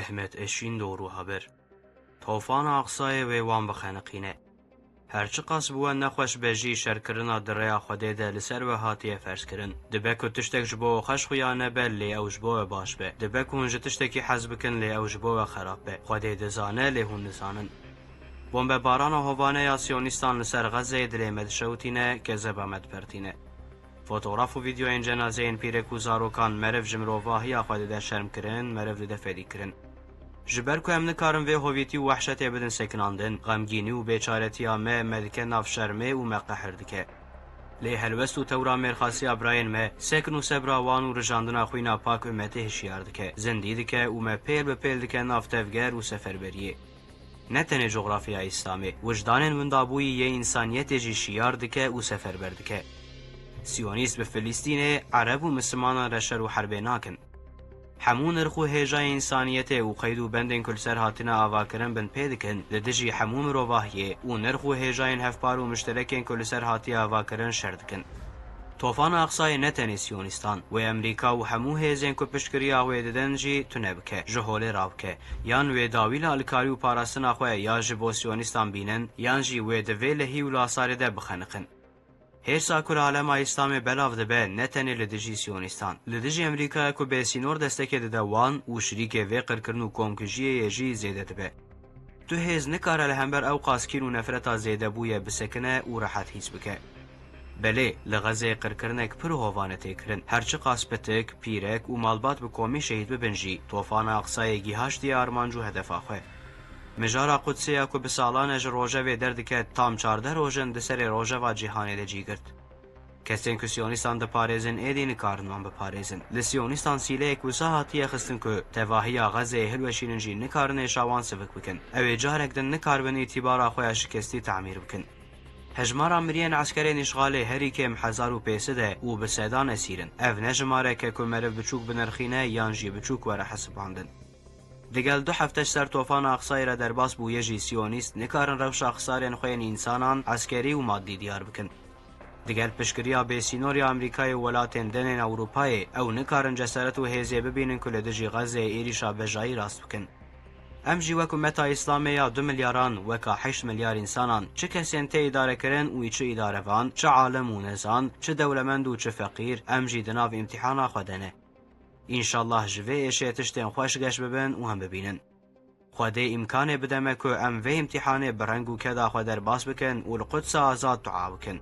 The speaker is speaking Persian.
رحمت اشین دورو هبر طوفان اقصای ویوان بخنقینه هرچی قاس بوان نخوش بجی شرکرنا دریا خوده ده لسر و هاتیه فرس کرن دبکو تشتک جبو خش خویانه بل لی او جبو باش به دبکو هنج تشتکی حزب کن لی او جبو خراب به خوده دزانه لی هون نزانن بمب باران هوانه یا سیونیستان لسر غزه دلیمد شوتینه که زبامد پرتینه فوتوغراف و ویدیو این جنازه این پیرک و زاروکان مرف جمروواهی خوده ده شرم کرن مرف ده فدی کرن جبر که ام نکارم وی هویتی و وحشت بدن سکناندن غمگینی و بیچارتی آمه مدکه ناف شرمه و مقهر دکه لی هلوست و تورا مرخاسی ابراین مه سکن و سبراوان و رجاندنا خوینا پاک امته هشیار دکه زندی دکه و مه پیل به پیل دکه ناف تفگر و سفر بریه نتنه جغرافیا اسلامی وجدان مندابوی یه انسانیت جی شیار دکه و سفر بردکه سیونیست به فلسطین عرب و مسلمان رشر و حربه ناکن حمون نرخو هجای انسانیت و قید و بندن کل سر هاتنا آواکرن بن پیدکن لدجی حموم رواهیه و نرخو هجاین هفپار و مشترکن کل سر هاتی آواکرن شردکن طوفان اقصای نتنی سیونیستان و امریکا و همو هزین کو پشکری آوی ددن جی تنبکه جهول راوکه یان و داویل الکاری و پاراستن آخوه یا جبو سیونیستان بینن یان جی و دوی لهی و لاساره ده بخنقن هرسا کل عالم اسلام بلاف دبه نتنی لدجی سیونیستان لدجی امریکا کو به سینور دستک دوان و شریک وی قرکرن و کومکجی یجی زیده دبه تو هز نکاره لهمبر او قاسکین و نفرتا زیده بویه بسکنه و راحت هیچ بکه بله لغزه قرکرنک پر هوانته کرن هرچی قاسپتک پیرک و مالبات به کومی شهید ببنجی طوفان اقصای گیهاش دی آرمانجو هدف آخوه مجارا قدسیه که به سالانج روژه و درد که تام 14 روژن دسر روژه و جیهانه ده جی گرد کسین که سیونیستان ده پارێزن ایدی نکارنوان بپارێزن لسیونیستان سیله اکوسا هاتیه خستن که تواهی غزه هلوشینن جی نکارن شاوان سفک بکن او جارک دن نکاربن اعتبار آخوی شکستی تعمیر بکن هجمار امریان عسکری نشغاله هری که محزار و پیسده و بسیدان اسیرن او نجماره که کمرف بچوک بنرخینه یانجی بچوک وره حسباندن دگل 2 هفته سر طوفان اقصای را در باس بویه جی سیونیست نکارن روش اخسارین خوین انسانان عسکری و مادی دیار بکن دگل پشکریا به سینوری امریکای ولاتین دنین اروپای او نکارن جسارت و هزیه ببینن که لدجی غزه ایریشا بجایی راست بکن ام جی وکو متا اسلامی یا 2 میلیاران وکا 8 میلیار انسانان چه کسین ته اداره کرن و چه اداره وان چه عالم و نزان چه دولمند و چه فقیر ام جی دناو امتحان خودنه انشالله جوه ایشه تشتین خوش گش ببن و هم ببینن خوده امکانه بدمه که ام و امتحانه برنگو که دا خود در باس بکن و القدس آزاد دعا بکن